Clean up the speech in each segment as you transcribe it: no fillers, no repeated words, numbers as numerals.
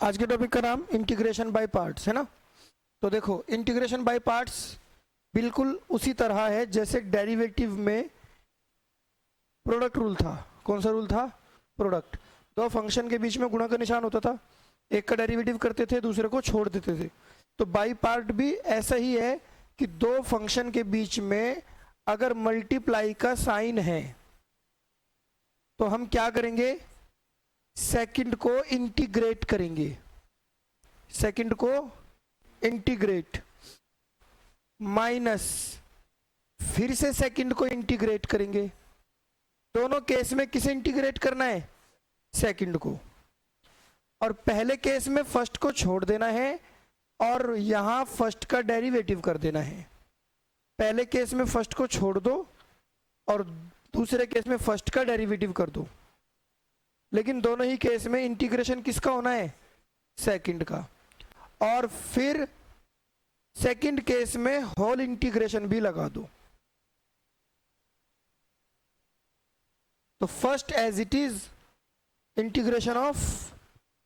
आज के टॉपिक का नाम इंटीग्रेशन बाय पार्ट्स है ना। तो देखो इंटीग्रेशन बाय पार्ट्स बिल्कुल उसी तरह है जैसे डेरिवेटिव में प्रोडक्ट रूल था। कौन सा रूल था? प्रोडक्ट। दो फंक्शन के बीच में गुणा का निशान होता था, एक का डेरिवेटिव करते थे दूसरे को छोड़ देते थे। तो बाय पार्ट भी ऐसा ही है कि दो फंक्शन के बीच में अगर मल्टीप्लाई का साइन है तो हम क्या करेंगे? सेकंड को इंटीग्रेट करेंगे। सेकंड को इंटीग्रेट माइनस फिर से सेकंड को इंटीग्रेट करेंगे। दोनों केस में किसे इंटीग्रेट करना है? सेकंड को। और पहले केस में फर्स्ट को छोड़ देना है और यहां फर्स्ट का डेरिवेटिव कर देना है। पहले केस में फर्स्ट को छोड़ दो और दूसरे केस में फर्स्ट का डेरिवेटिव कर दो। लेकिन दोनों ही केस में इंटीग्रेशन किसका होना है? सेकंड का। और फिर सेकंड केस में होल इंटीग्रेशन भी लगा दो। तो first as it is integration of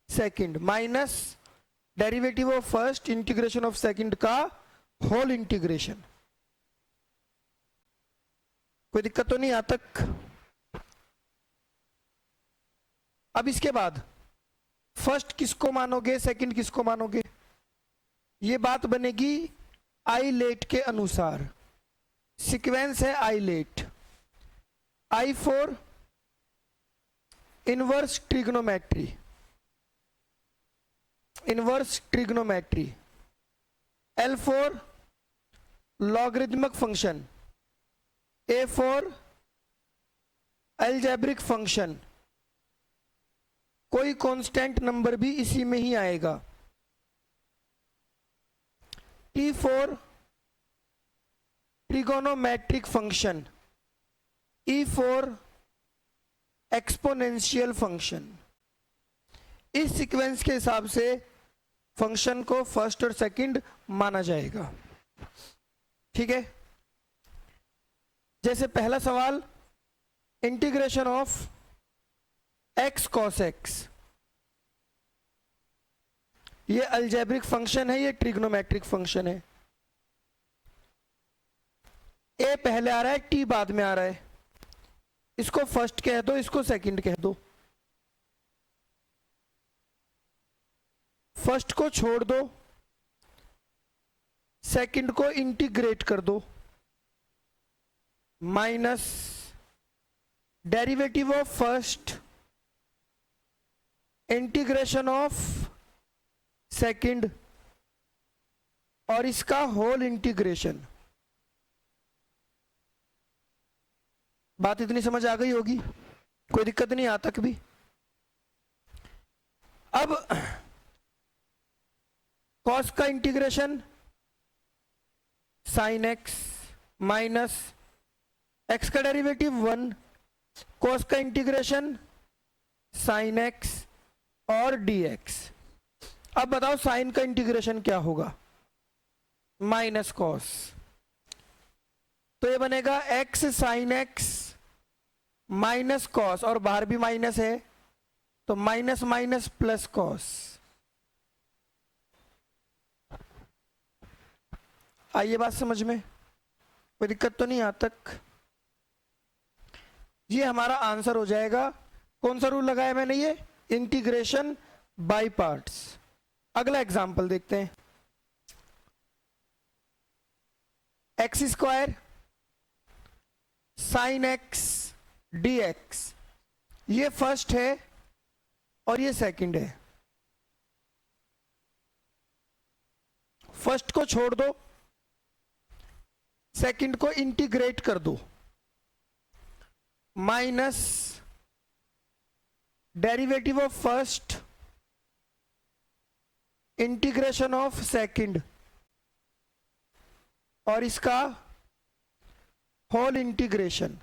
second minus derivative of first integration of second का होल इंटीग्रेशन। कोई दिक्कत तो नहीं यहां तक? अब इसके बाद फर्स्ट किसको मानोगे, सेकंड किसको मानोगे? ये बात बनेगी आइलेट के अनुसार। सीक्वेंस है ILATE. I for inverse trigonometry, inverse trigonometry. L for logarithmic function, A for algebraic function. कोई कांस्टेंट नंबर भी इसी में ही आएगा। T for trigonometric function, E for exponential function. इस सीक्वेंस के हिसाब से फंक्शन को फर्स्ट और सेकंड माना जाएगा। ठीक है। जैसे पहला सवाल, integration of x cos x. ये अलजेब्रिक फंक्शन है, ये ट्रिग्नोमेट्रिक फंक्शन है। ए पहले आ रहा है, टी बाद में आ रहा है। इसको फर्स्ट कह दो, इसको सेकंड कह दो। फर्स्ट को छोड़ दो, सेकंड को इंटीग्रेट कर दो minus derivative of first integration of second और इसका होल इंटीग्रेशन। बात इतनी समझ आ गई होगी, कोई दिक्कत नहीं यहां तक भी। अब कॉस का integration sine x minus x का डेरिवेटिव 1, कॉस का इंटीग्रेशन साइन एक्स और dx। अब बताओ साइन का इंटीग्रेशन क्या होगा? Minus cos. तो ये बनेगा x sign x minus cos, और बाहर भी माइनस है तो माइनस माइनस प्लस कॉस। आइए बात समझ में, कोई दिक्कत तो नहीं यहां तक? ये हमारा आंसर हो जाएगा। कौन सा रूल लगाया मैंने? ये इंटीग्रेशन बाय पार्ट्स। अगला एग्जांपल देखते हैं। X square sine x dx। ये फर्स्ट है और ये सेकंड है। फर्स्ट को छोड़ दो, सेकंड को इंटीग्रेट कर दो minus derivative of first integration of second और इसका होल इंटीग्रेशन।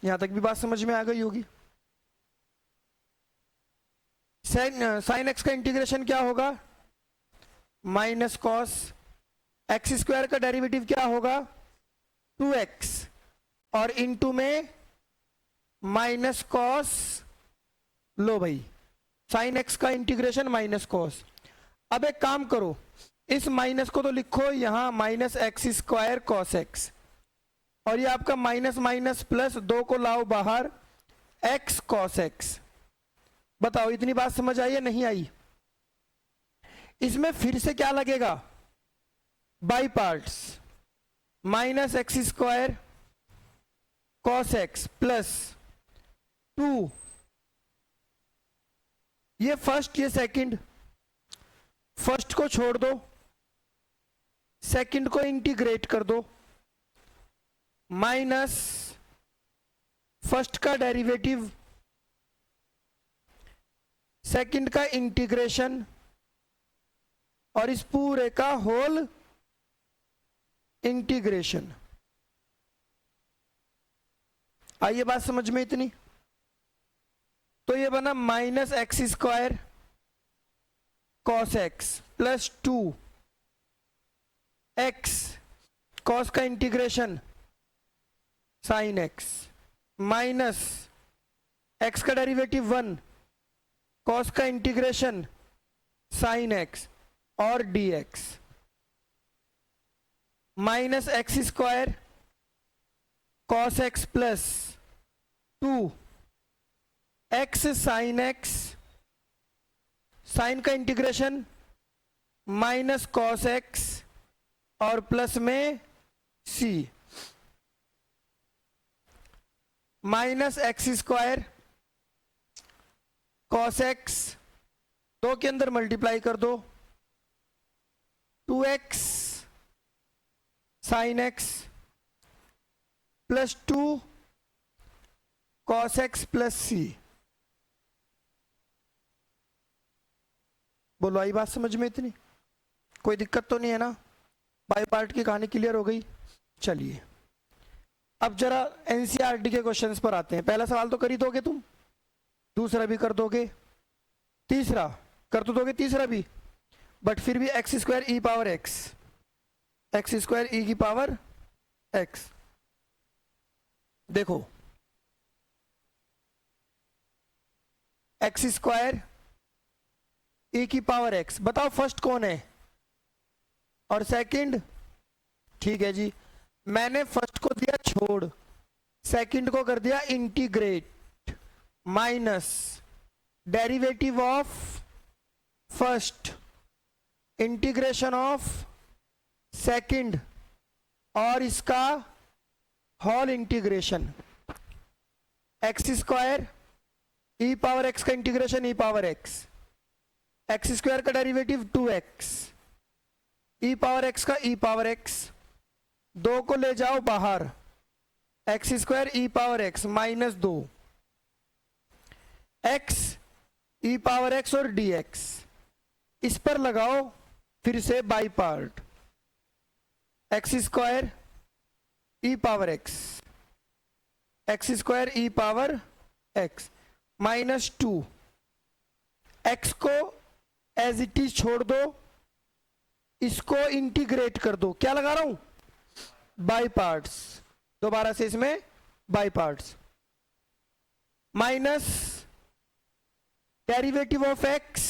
यहां तक भी बात समझ में आ गई होगी। साइन एक्स का इंटीग्रेशन क्या होगा? Minus cos. एक्स स्क्वायर का डेरिवेटिव क्या होगा? 2x और इनटू में माइनस कॉस। लो भाई साइन एक्स का इंटीग्रेशन माइनस कॉस। अब एक काम करो, इस माइनस को तो लिखो यहां minus x square cos x, और ये आपका माइनस माइनस प्लस, दो को लाओ बाहर, एक्स कॉस एक्स। बताओ इतनी बात समझ आई या नहीं आई? इसमें फिर से क्या लगेगा? By parts, minus x square cos x plus 2, ये फर्स्ट ये सेकंड, फर्स्ट को छोड़ दो, सेकंड को इंटीग्रेट कर दो, माइनस फर्स्ट का डेरिवेटिव, सेकंड का इंटीग्रेशन, और इस पूरे का होल इंटीग्रेशन। आइए बात समझ में इतनी? तो ये बना minus x square cos x plus 2 x cos का integration sine x, minus x का डेरिवेटिव 1 कॉस का इंटीग्रेशन साइन एक्स और dx, minus x square cos x plus 2 x sine x, sine का इंटीग्रेशन माइनस कॉस एक्स और plus में c, minus x square cos x, 2 के अंदर multiply कर दो, 2x sine x plus 2 cos x plus c। बोलो आई बात समझ में इतनी? कोई दिक्कत तो नहीं है ना? बाई पार्ट की कहानी क्लियर हो गई? चलिए अब जरा एनसीईआरटी के क्वेश्चंस पर आते हैं। पहला सवाल तो कर ही दोगे तुम, दूसरा भी कर दोगे, तीसरा कर तो दोगे, तीसरा भी, बट फिर भी एक्स स्क्वायर ई पावर एक्स, एक्स स्क्वायर ई की पावर एक्स। देखो एक्स स्क्वायर ई की पावर एक्स, बताओ फर्स्ट कौन है और सेकंड? ठीक है जी, मैंने फर्स्ट को दिया छोड़, सेकंड को कर दिया integrate, minus derivative of first, integration of second और इसका होल इंटीग्रेशन। एक्स स्क्वायर ई पावर एक्स का इंटीग्रेशन ई पावर एक्स, एक्स स्क्वायर का डेरिवेटिव 2x, ई पावर एक्स का ई पावर एक्स, 2 को ले जाओ बाहर, एक्स स्क्वायर ई पावर एक्स माइनस 2 एक्स ई power x और dx, इस पर लगाओ फिर से by part, x square E power x, x square E power x minus 2, x को एज इट इज छोड़ दो, इसको इंटीग्रेट कर दो, क्या लगा रहा हूं? बाई पार्ट्स, दोबारा से इसमें by parts, minus derivative of x,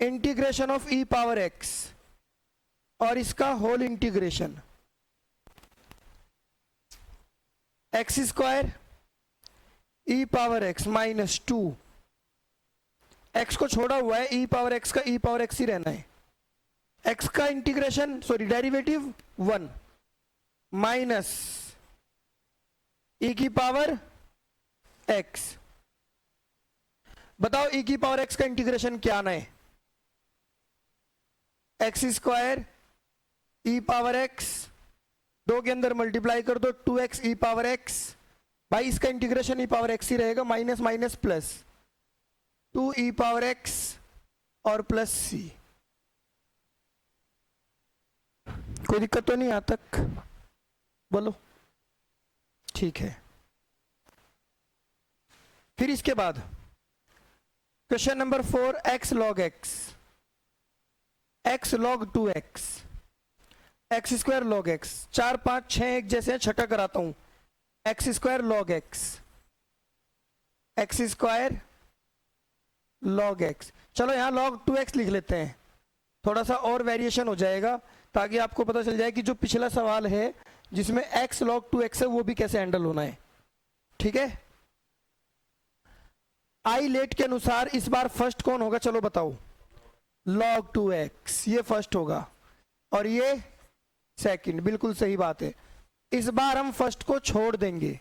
integration of E power x और इसका होल इंटीग्रेशन, एक्स स्क्वायर ई पावर एक्स माइनस 2, एक्स को छोड़ा हुआ है, ई पावर एक्स का ई पावर एक्स ही रहना है, एक्स का इंटीग्रेशन सॉरी डेरिवेटिव 1 माइनस ई की पावर एक्स। बताओ ई की पावर एक्स का इंटीग्रेशन क्या आना है? एक्स स्क्वायर ई पावर एक्स, 2 के अंदर मल्टीप्लाई कर दो, 2x ई पावर एक्स, भाई इसका इंटीग्रेशन ई पावर एक्स ही रहेगा, माइनस माइनस प्लस 2 ई पावर एक्स और प्लस c। कोई दिक्कत तो नहीं यहां तक? बोलो ठीक है। फिर इसके बाद question number 4, x log x, x log 2x, x square log x, 4 5 6 एक जैसे हैं, छठा कराता हूं, x square log x, x square log x। चलो यहाँ log 2x लिख लेते हैं, थोड़ा सा और वेरिएशन हो जाएगा ताकि आपको पता चल जाए कि जो पिछला सवाल है जिसमें x log 2x है वो भी कैसे हैंडल होना है। ठीक है, आई लेट के अनुसार इस बार फर्स्ट कौन होगा, चलो बताओ। log 2x ये फर्स्ट होगा और ये सेकंड, बिल्कुल सही बात है। इस बार हम फर्स्ट को छोड़ देंगे,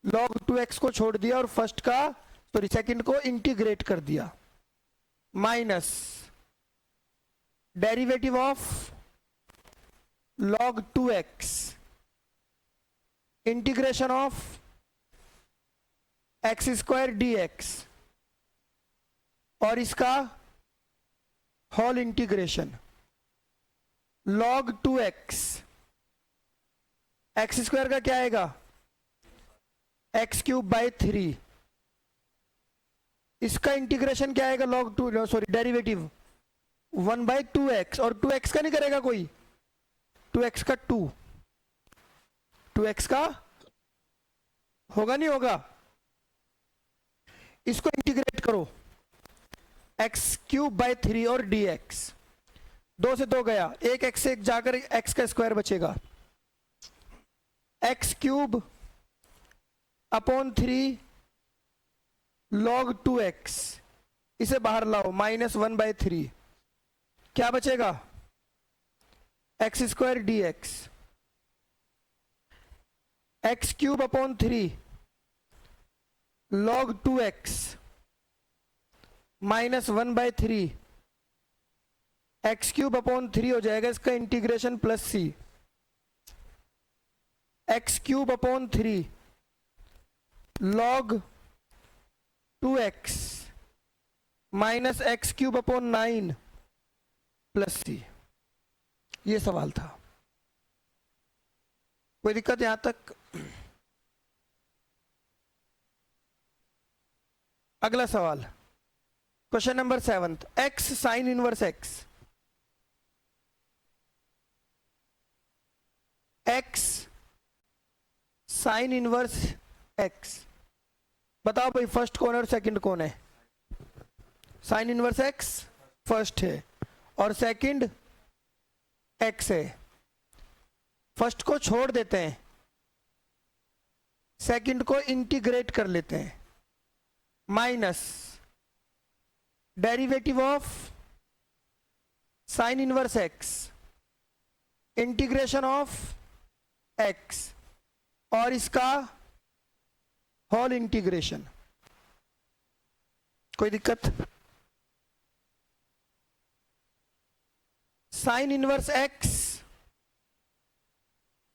log 2x को छोड़ दिया और फर्स्ट का सॉरी सेकंड को इंटीग्रेट कर दिया, minus derivative of log 2x integration of x square dx और इसका whole integration log 2x, x square का क्या आएगा x क्यूब बाई 3, इसका इंटीग्रेशन क्या आएगा log 2 सॉरी डेरिवेटिव 1/2x और 2x का नहीं करेगा कोई, 2x का 2x का होगा नहीं होगा, इसको इंटीग्रेट करो x क्यूब बाई 3 और dx, 2 से 2 गया, एक x से एक जाकर x का स्क्वायर बचेगा, x cube upon 3 log 2x, इसे बाहर लाओ -1/3, क्या बचेगा x square dx, x cube upon 3 log 2x -1/3, x cube upon 3 हो जाएगा इसका integration plus c, x cube upon 3 log 2x minus x cube upon 9 plus c। ये सवाल था, कोई दिक्कत यहां तक? अगला सवाल question number 7, x sign inverse x, x sign inverse x, बताओ भाई फर्स्ट कौन है और सेकंड कौन है? साइन इनवर्स x फर्स्ट है और सेकंड x है। फर्स्ट को छोड़ देते हैं, सेकंड को इंटीग्रेट कर लेते हैं, minus derivative of sine inverse x integration of x और इसका होल इंटीग्रेशन। कोई दिक्कत? Sign inverse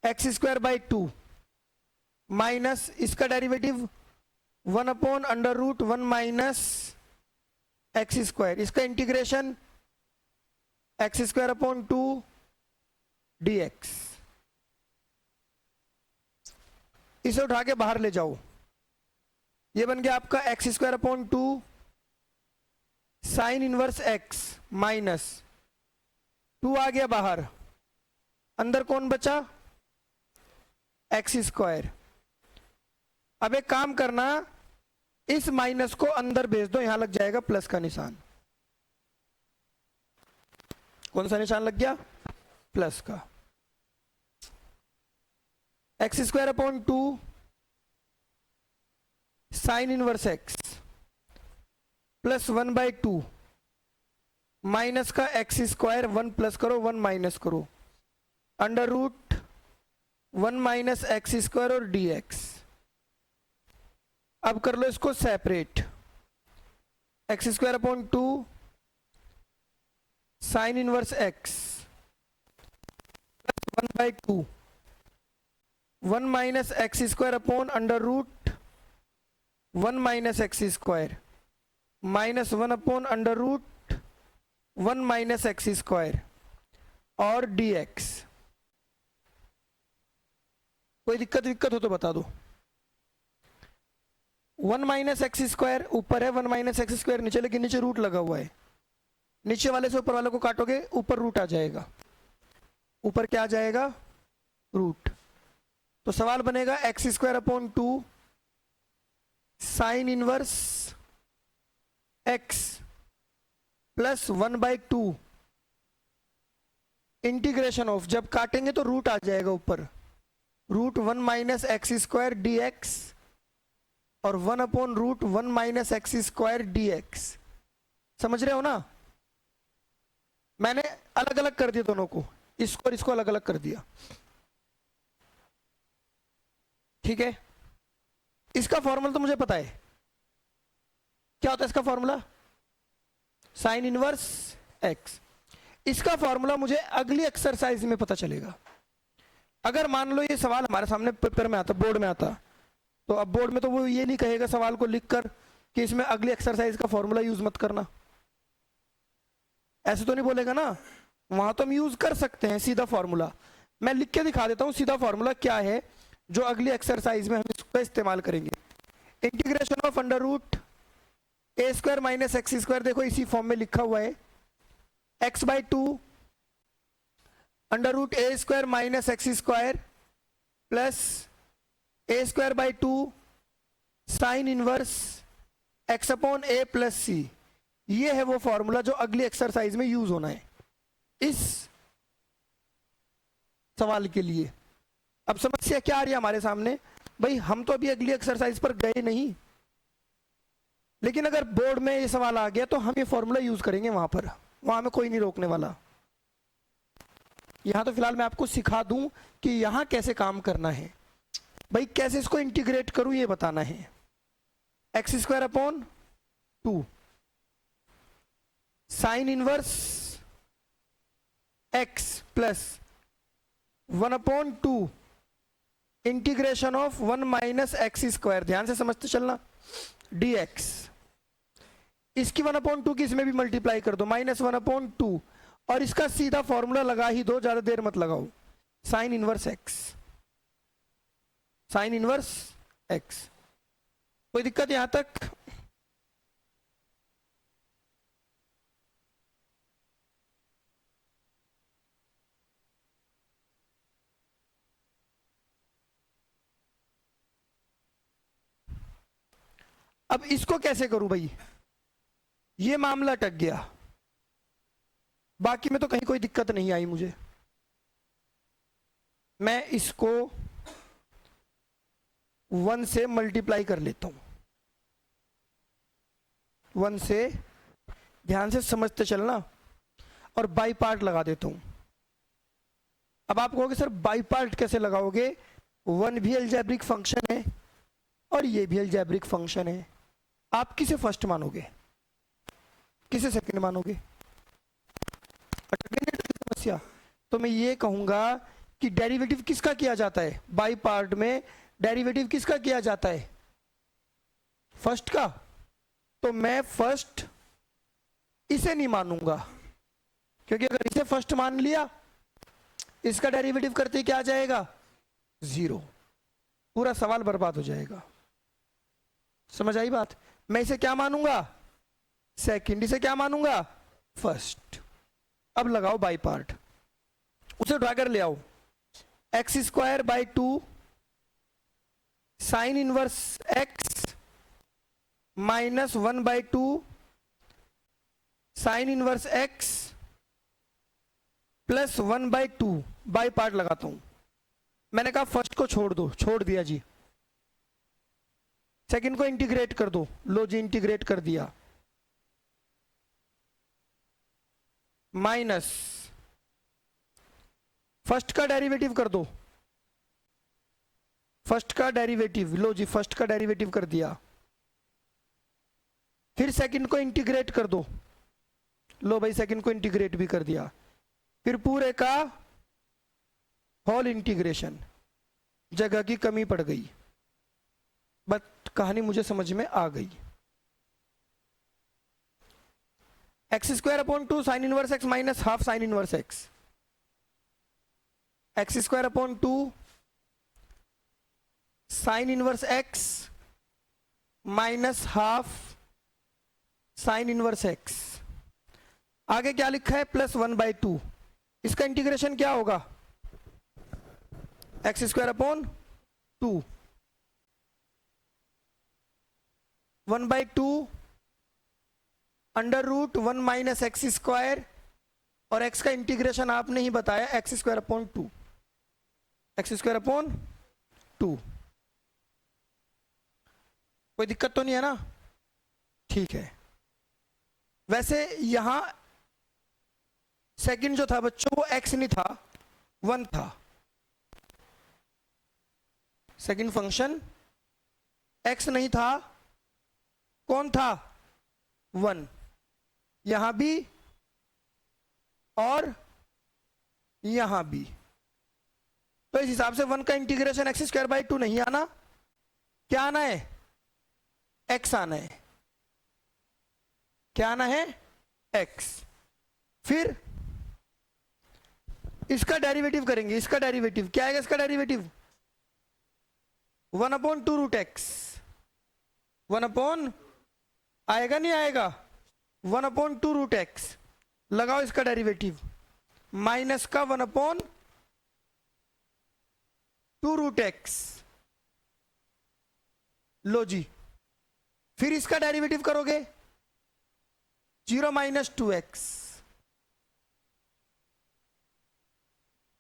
x square by 2 minus इसका डेरिवेटिव 1/√1 माइनस एक्स स्क्वायर, इसका integration x square upon 2 dx। इसे उठा के बाहर ले जाओ, ये बन गया आपका x square upon 2 sine inverse x minus 2 आ गया बाहर, अंदर कौन बचा? X square. अब एक काम करना, इस माइनस को अंदर भेज दो, यहां लग जाएगा प्लस का निशान। कौन सा निशान लग गया? प्लस का। X square upon 2 sine inverse x plus 1/2 minus का एक्स स्क्वायर, 1 प्लस करो 1 माइनस करो, √1 माइनस एक्स स्क्वायर और dx। अब कर लो इसको separate, x square upon 2 sine inverse x plus 1/2 1 minus x square upon √1 minus x square minus 1 upon √1 minus x square और dx। कोई दिक्कत हो तो बता दो। 1 माइनस एक्स स्क्वायर ऊपर है, 1 माइनस एक्स स्क्वायर नीचे, लेकिन नीचे रूट लगा हुआ है, नीचे वाले से ऊपर वाले को काटोगे ऊपर रूट आ जाएगा, ऊपर क्या आ जाएगा? रूट। तो सवाल बनेगा x square upon 2 sine inverse x plus 1/2 integration of, जब काटेंगे तो रूट आ जाएगा ऊपर, root 1 minus x square d x और 1/√1 minus x square d x. समझ रहे हो ना? मैंने अलग अलग कर दिया दोनों को, इसको और इसको अलग अलग कर दिया। ठीक है, इसका फॉर्मूला तो मुझे पता है, क्या होता है इसका फॉर्मूला? Sign inverse x. इसका फॉर्मूला मुझे अगली एक्सरसाइज में पता चलेगा। अगर मान लो ये सवाल हमारे सामने पेपर में आता, बोर्ड में आता, तो अब बोर्ड में तो वो ये नहीं कहेगा सवाल को लिखकर कि इसमें अगली एक्सरसाइज का फॉर्मूला यूज मत करना, ऐसे तो नहीं बोलेगा ना। वहां तो हम यूज कर सकते हैं सीधा फॉर्मूला। मैं लिख के दिखा देता हूं सीधा फॉर्मूला क्या है जो अगली एक्सरसाइज में हम इसका इस्तेमाल करेंगे। Integration of √a² minus x², देखो इसी फॉर्म में लिखा हुआ है, x/2 √a² minus x² plus a²/2 sine inverse x/a plus c। ये है वो फॉर्मूला जो अगली एक्सरसाइज में यूज होना है इस सवाल के लिए। अब समस्या क्या आ रही है हमारे सामने? भाई हम तो अभी अगली एक्सरसाइज पर गए नहीं, लेकिन अगर बोर्ड में ये सवाल आ गया तो हम ये फॉर्मूला यूज करेंगे वहां पर, वहां में कोई नहीं रोकने वाला। यहां तो फिलहाल मैं आपको सिखा दूं कि यहां कैसे काम करना है। भाई कैसे इसको इंटीग्रेट करूं ये बताना है। x²/2 sign inverse x plus 1/2 integration of 1 minus x², ध्यान से समझते चलना, dx। इसकी 1/2 की इसमें भी मल्टीप्लाई कर दो, -1/2, और इसका सीधा फॉर्मूला लगा ही दो, ज्यादा देर मत लगाओ, sign inverse x। Sign inverse x। कोई दिक्कत यहां तक? अब इसको कैसे करूं भाई? ये मामला अटक गया, बाकी में तो कहीं कोई दिक्कत नहीं आई मुझे। मैं इसको 1 से मल्टीप्लाई कर लेता हूं, 1 से, ध्यान से समझते चलना, और बाई पार्ट लगा देता हूं। अब आप कहोगे सर बाई पार्ट कैसे लगाओगे? 1 भी अलजेब्रिक फंक्शन है और ये भी अलजेब्रिक फंक्शन है। आप किसे फर्स्ट मानोगे, किसे सेकंड मानोगे? समस्या तो मैं ये कहूंगा कि डेरिवेटिव किसका किया जाता है? बाई पार्ट में डेरिवेटिव किसका किया जाता है? फर्स्ट का। तो मैं फर्स्ट इसे नहीं मानूंगा, क्योंकि अगर इसे फर्स्ट मान लिया, इसका डेरिवेटिव करते ही क्या आ जाएगा? 0। पूरा सवाल बर्बाद हो जाएगा। समझ आई बात? मैं इसे क्या मानूंगा? सेकंड। इसे क्या मानूंगा? फर्स्ट। अब लगाओ बाई पार्ट, उसे उठा कर ले आओ, x²/2 sign inverse x minus 1/2 sign inverse x plus 1/2। By part लगाता हूं। मैंने कहा फर्स्ट को छोड़ दो, छोड़ दिया जी। सेकंड को इंटीग्रेट कर दो, लो जी इंटीग्रेट कर दिया, माइनस फर्स्ट का डेरिवेटिव कर दो, फर्स्ट का डेरिवेटिव, लो जी फर्स्ट का डेरिवेटिव कर दिया, फिर सेकंड को इंटीग्रेट कर दो, लो भाई सेकंड को इंटीग्रेट भी कर दिया, फिर पूरे का होल इंटीग्रेशन। जगह की कमी पड़ गई, बट कहानी मुझे समझ में आ गई। x²/2 sign inverse x minus half sine inverse x, x²/2 sign inverse x minus half sine inverse x। आगे क्या लिखा है? +1/2। इसका इंटीग्रेशन क्या होगा? x²/2 1/2 under root 1 minus x square, और x का इंटीग्रेशन आपने ही बताया x square upon 2, x square upon 2। कोई दिक्कत तो नहीं है ना? ठीक है। वैसे यहां सेकंड जो था बच्चों वो x नहीं था, 1 था। सेकंड फंक्शन x नहीं था, कौन था? 1। यहां भी और यहां भी। तो इस हिसाब से 1 का इंटीग्रेशन एक्स स्क्वायर बाई 2 नहीं आना, क्या आना है? x आना है। क्या आना है? x। फिर इसका डेरिवेटिव करेंगे। इसका डेरिवेटिव क्या आएगा? इसका derivative 1 upon 2 root x, 1 upon आएगा नहीं आएगा? 1 अपॉन 2 रूट एक्स। लगाओ इसका डेरिवेटिव, माइनस का 1 अपॉन 2 रूट एक्स। लो जी। फिर इसका डेरिवेटिव करोगे 0 माइनस 2x,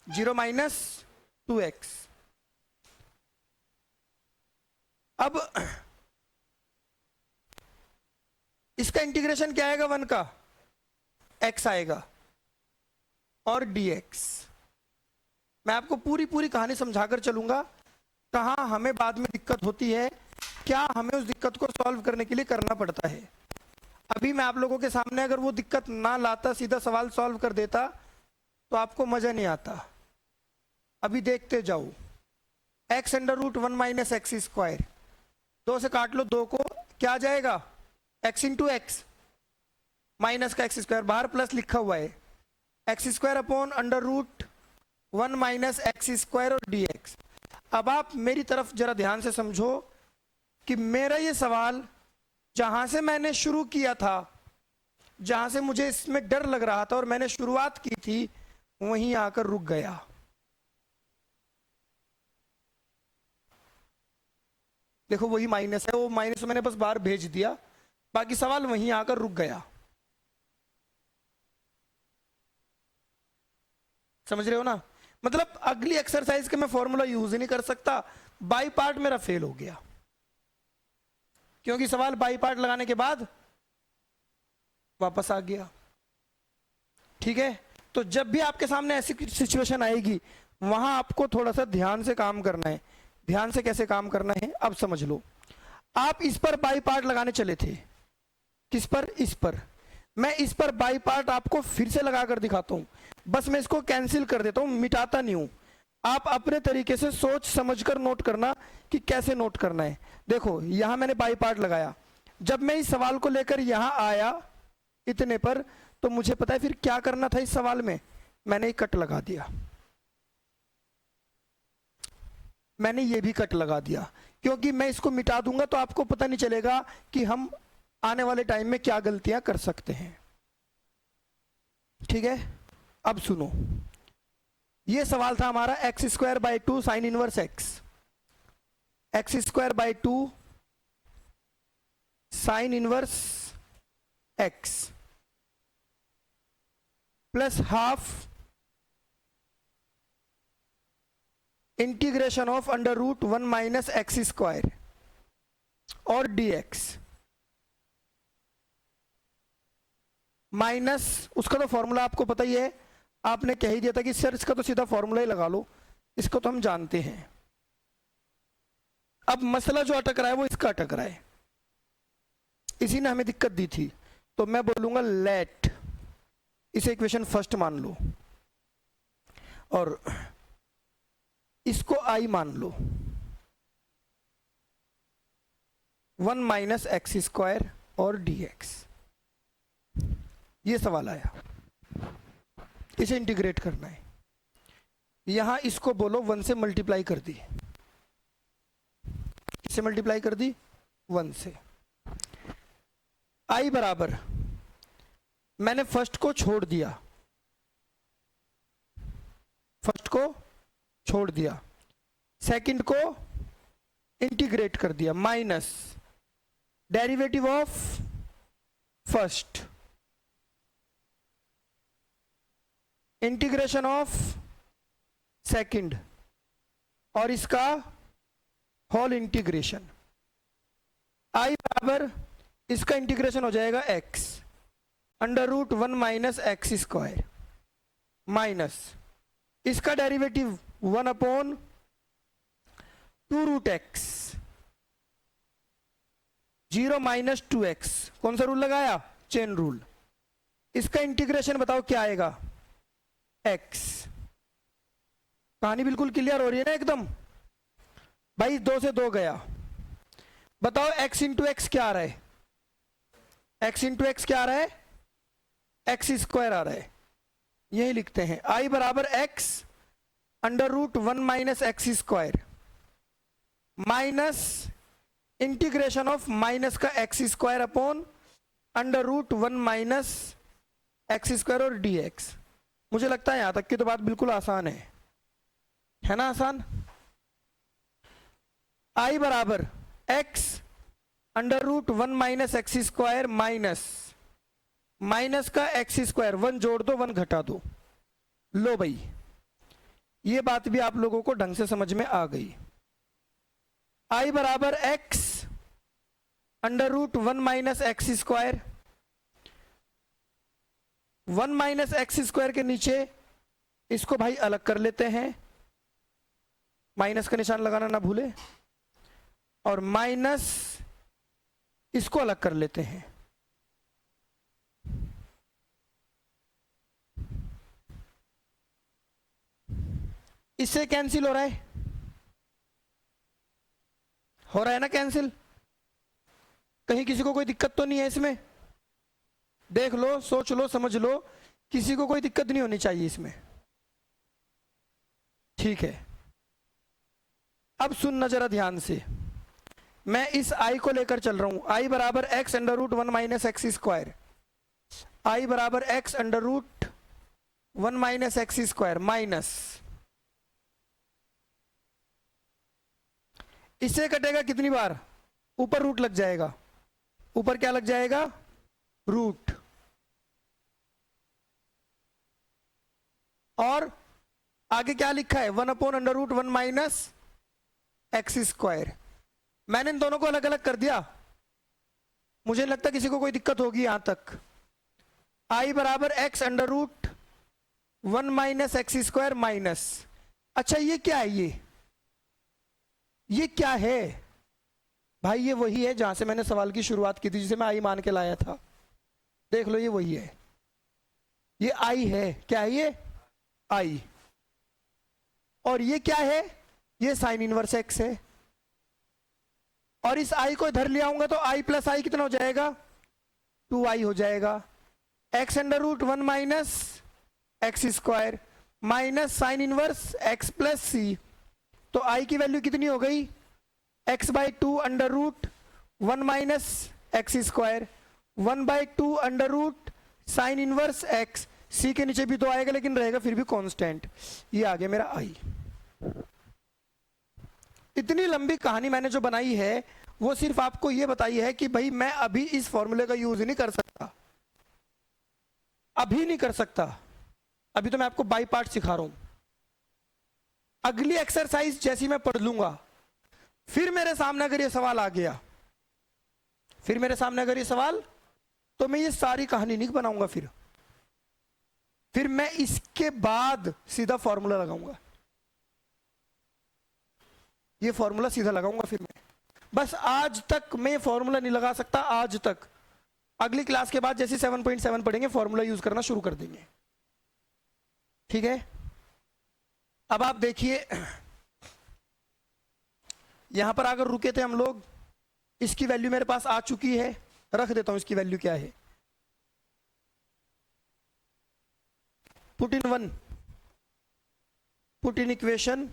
0 माइनस 2x। अब इसका इंटीग्रेशन क्या आएगा? 1 का x आएगा और dx। मैं आपको पूरी कहानी समझाकर चलूंगा, कहां हमें बाद में दिक्कत होती है, क्या हमें उस दिक्कत को सॉल्व करने के लिए करना पड़ता है। अभी मैं आप लोगों के सामने अगर वो दिक्कत ना लाता, सीधा सवाल सॉल्व कर देता, तो आपको मजा नहीं आता। अभी देखते जाओ। x under root 1 minus x square, 2 से काट लो 2 को, क्या आ जाएगा? x इंटू एक्स, माइनस का एक्स स्क्वायर, बाहर प्लस लिखा हुआ है, x square upon under root 1 minus x square और dx। अब आप मेरी तरफ जरा ध्यान से समझो कि मेरा ये सवाल जहां से मैंने शुरू किया था, जहां से मुझे इसमें डर लग रहा था और मैंने शुरुआत की थी, वहीं आकर रुक गया। देखो वही माइनस है, वो माइनस मैंने बस बाहर भेज दिया, बाकी सवाल वहीं आकर रुक गया। समझ रहे हो ना? मतलब अगली एक्सरसाइज के मैं फॉर्मूला यूज ही नहीं कर सकता, बाई पार्ट मेरा फेल हो गया, क्योंकि सवाल बाई पार्ट लगाने के बाद वापस आ गया। ठीक है? तो जब भी आपके सामने ऐसी सिचुएशन आएगी, वहां आपको थोड़ा सा ध्यान से काम करना है। ध्यान से कैसे काम करना है अब समझ लो। आप इस पर बाई पार्ट लगाने चले थे, किस पर? इस पर। मैं इस पर बाई पार्ट आपको फिर से लगाकर दिखाता हूं, बस मैं इसको कैंसिल कर देता हूं, मिटाता नहीं हूं। आप अपने तरीके से सोच समझकर नोट करना कि कैसे नोट करना है। देखो यहां मैंने बाई पार्ट लगाया, जब मैं इस सवाल को लेकर यहां आया इतने पर, तो मुझे पता है फिर क्या करना था इस सवाल में। मैंने एक कट लगा दिया, मैंने ये भी कट लगा दिया, क्योंकि मैं इसको मिटा दूंगा तो आपको पता नहीं चलेगा कि हम आने वाले टाइम में क्या गलतियां कर सकते हैं। ठीक है? अब सुनो, ये सवाल था हमारा x square by 2 sine inverse x, x square by 2 sine inverse x plus half integration of under root 1 minus x square और dx माइनस, उसका तो फॉर्मूला आपको पता ही है, आपने कह ही दिया था कि सर इसका तो सीधा फॉर्मूला ही लगा लो, इसको तो हम जानते हैं। अब मसला जो अटक रहा है वो इसका अटक रहा है, इसी ने हमें दिक्कत दी थी। तो मैं बोलूंगा लेट, इसे इक्वेशन फर्स्ट मान लो और इसको आई मान लो, 1 माइनस एक्स स्क्वायर और dx। ये सवाल आया, इसे इंटीग्रेट करना है। यहां इसको बोलो 1 से मल्टीप्लाई कर दी, इससे मल्टीप्लाई कर दी 1 से। आई बराबर, मैंने फर्स्ट को छोड़ दिया, फर्स्ट को छोड़ दिया, सेकंड को इंटीग्रेट कर दिया, minus derivative of first integration of second और इसका होल इंटीग्रेशन, आई बराबर इसका इंटीग्रेशन हो जाएगा x under root 1 minus x square minus इसका derivative 1 upon 2 root x 0 minus 2x, कौन सा रूल लगाया? Chain rule. इसका इंटीग्रेशन बताओ क्या आएगा? x। कहानी बिल्कुल क्लियर हो रही है ना एकदम? भाई 2 से 2 गया, बताओ x इंटू एक्स क्या आ रहा है? x इंटू एक्स क्या आ रहा है? एक्स स्क्वायर आ रहा है। यही लिखते हैं i बराबर x under root 1 minus x square minus integration of minus का x square upon under root 1 minus x square और dx। मुझे लगता है यहां तक की तो बात बिल्कुल आसान है ना? आसान। i बराबर x under root 1 minus x square minus का एक्स स्क्वायर, 1 जोड़ दो 1 घटा दो। लो भाई, ये बात भी आप लोगों को ढंग से समझ में आ गई। i बराबर x under root 1 minus x square, 1 minus x square के नीचे इसको भाई अलग कर लेते हैं, माइनस का निशान लगाना ना भूले, और माइनस इसको अलग कर लेते हैं। इससे कैंसिल हो रहा है, ना कैंसिल? कहीं किसी को कोई दिक्कत तो नहीं है इसमें? देख लो, सोच लो, समझ लो, किसी को कोई दिक्कत नहीं होनी चाहिए इसमें। ठीक है, अब सुनना जरा ध्यान से, मैं इस i को लेकर चल रहा हूं। i बराबर x under root 1 minus x square, i बराबर x under root 1 minus x square minus, इससे कटेगा कितनी बार? ऊपर रूट लग जाएगा। ऊपर क्या लग जाएगा? रूट। और आगे क्या लिखा है? 1 upon under root 1 minus x square. मैंने इन दोनों को अलग अलग कर दिया, मुझे नहीं लगता किसी को कोई दिक्कत होगी यहां तक। i बराबर x under root 1 minus x square minus, अच्छा ये क्या है? ये क्या है भाई? ये वही है जहां से मैंने सवाल की शुरुआत की थी, जिसे मैं आई मान के लाया था। देख लो, ये वही है, ये आई है। क्या है ये? आई। और ये क्या है? ये साइन इनवर्स एक्स है। और इस आई को इधर ले आऊंगा तो आई प्लस आई कितना हो जाएगा? 2i हो जाएगा। X under root 1 minus x square minus sine inverse x plus c, तो i की वैल्यू कितनी हो गई? x by 2 under root 1 minus x square 1 by 2 under root sine inverse x, c के नीचे भी तो आएगा लेकिन रहेगा फिर भी कांस्टेंट। ये आ गया मेरा i। इतनी लंबी कहानी मैंने जो बनाई है वो सिर्फ आपको ये बताई है कि भाई मैं अभी इस फॉर्मूले का यूज नहीं कर सकता, अभी नहीं कर सकता। अभी तो मैं आपको बाई पार्ट सिखा रहा हूं। अगली एक्सरसाइज जैसी मैं पढ़ लूंगा, फिर मेरे सामने अगर ये सवाल आ गया, तो मैं ये सारी कहानी नहीं बनाऊंगा। फिर मैं इसके बाद सीधा फॉर्मूला लगाऊंगा, ये फॉर्मूला सीधा लगाऊंगा। फिर मैं बस आज तक मैं फॉर्मूला नहीं लगा सकता, आज तक। अगली क्लास के बाद जैसे 7.7 पढ़ेंगे फॉर्मूला यूज करना शुरू कर देंगे। ठीक है, अब आप देखिए, यहां पर अगर रुके थे हम लोग, इसकी वैल्यू मेरे पास आ चुकी है, रख देता हूं इसकी वैल्यू क्या है। Put in equation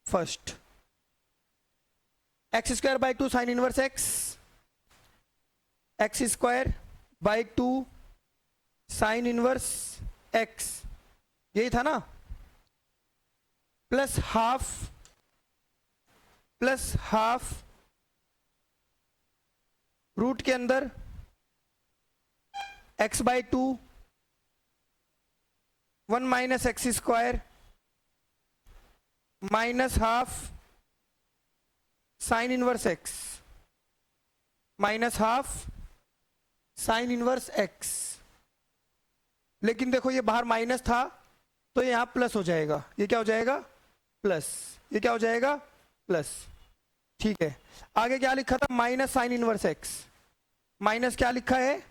first, x square by 2 sine inverse x square by 2 sine inverse x, यही था ना, प्लस हाफ रूट के अंदर x by 2 1 minus x square minus half sine inverse x minus half sine inverse x. लेकिन देखो ये बाहर minus था तो ये यहां प्लस हो जाएगा, ये क्या हो जाएगा प्लस, ये क्या हो जाएगा प्लस। ठीक है, आगे क्या लिखा था minus sine inverse x, minus क्या लिखा है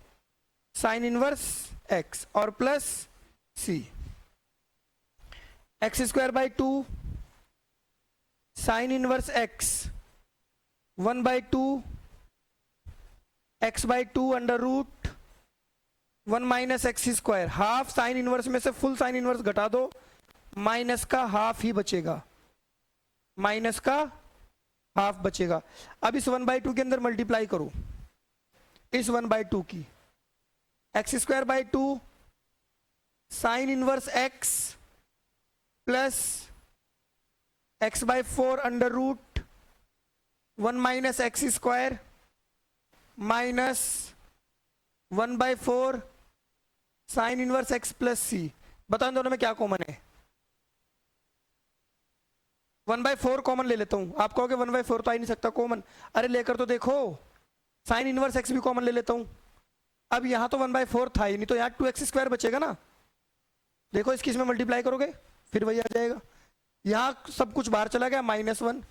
साइन इनवर्स एक्स और plus C. X square by 2 sine inverse x 1 by 2 x by 2 under root 1 minus x square, half sine inverse में से फुल साइन इनवर्स घटा दो, माइनस का half ही बचेगा, माइनस का हाफ बचेगा। अब इस 1 बाई 2 के अंदर मल्टीप्लाई करो इस 1 बाई 2 की, x square by 2 sine inverse x plus x by 4 under root 1 minus x square minus 1 by 4 sine inverse x plus c. बताओ दोनों में क्या कॉमन है? 1 बाई 4 कॉमन ले लेता हूं, आप कहोगे 1 बाई 4 तो आ ही नहीं सकता कॉमन, अरे लेकर तो देखो, साइन इनवर्स एक्स भी कॉमन ले लेता हूं। अब यहां तो 1 बाई 4 था ही नहीं, तो यहाँ 2x स्क्वायर बचेगा ना, देखो इसकी इसमें मल्टीप्लाई करोगे फिर वही आ जाएगा। यहां सब कुछ बाहर चला गया, -1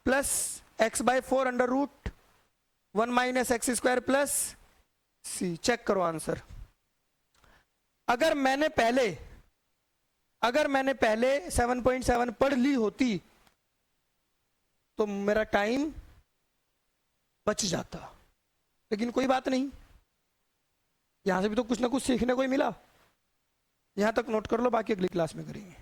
plus x by 4 under root 1 minus x square plus C. Check करो आंसर। अगर मैंने पहले 7.7 पढ़ ली होती तो मेरा टाइम बच जाता, लेकिन कोई बात नहीं, यहां से भी तो कुछ ना कुछ सीखने को ही मिला। यहां तक नोट कर लो, बाकी अगली क्लास में करेंगे।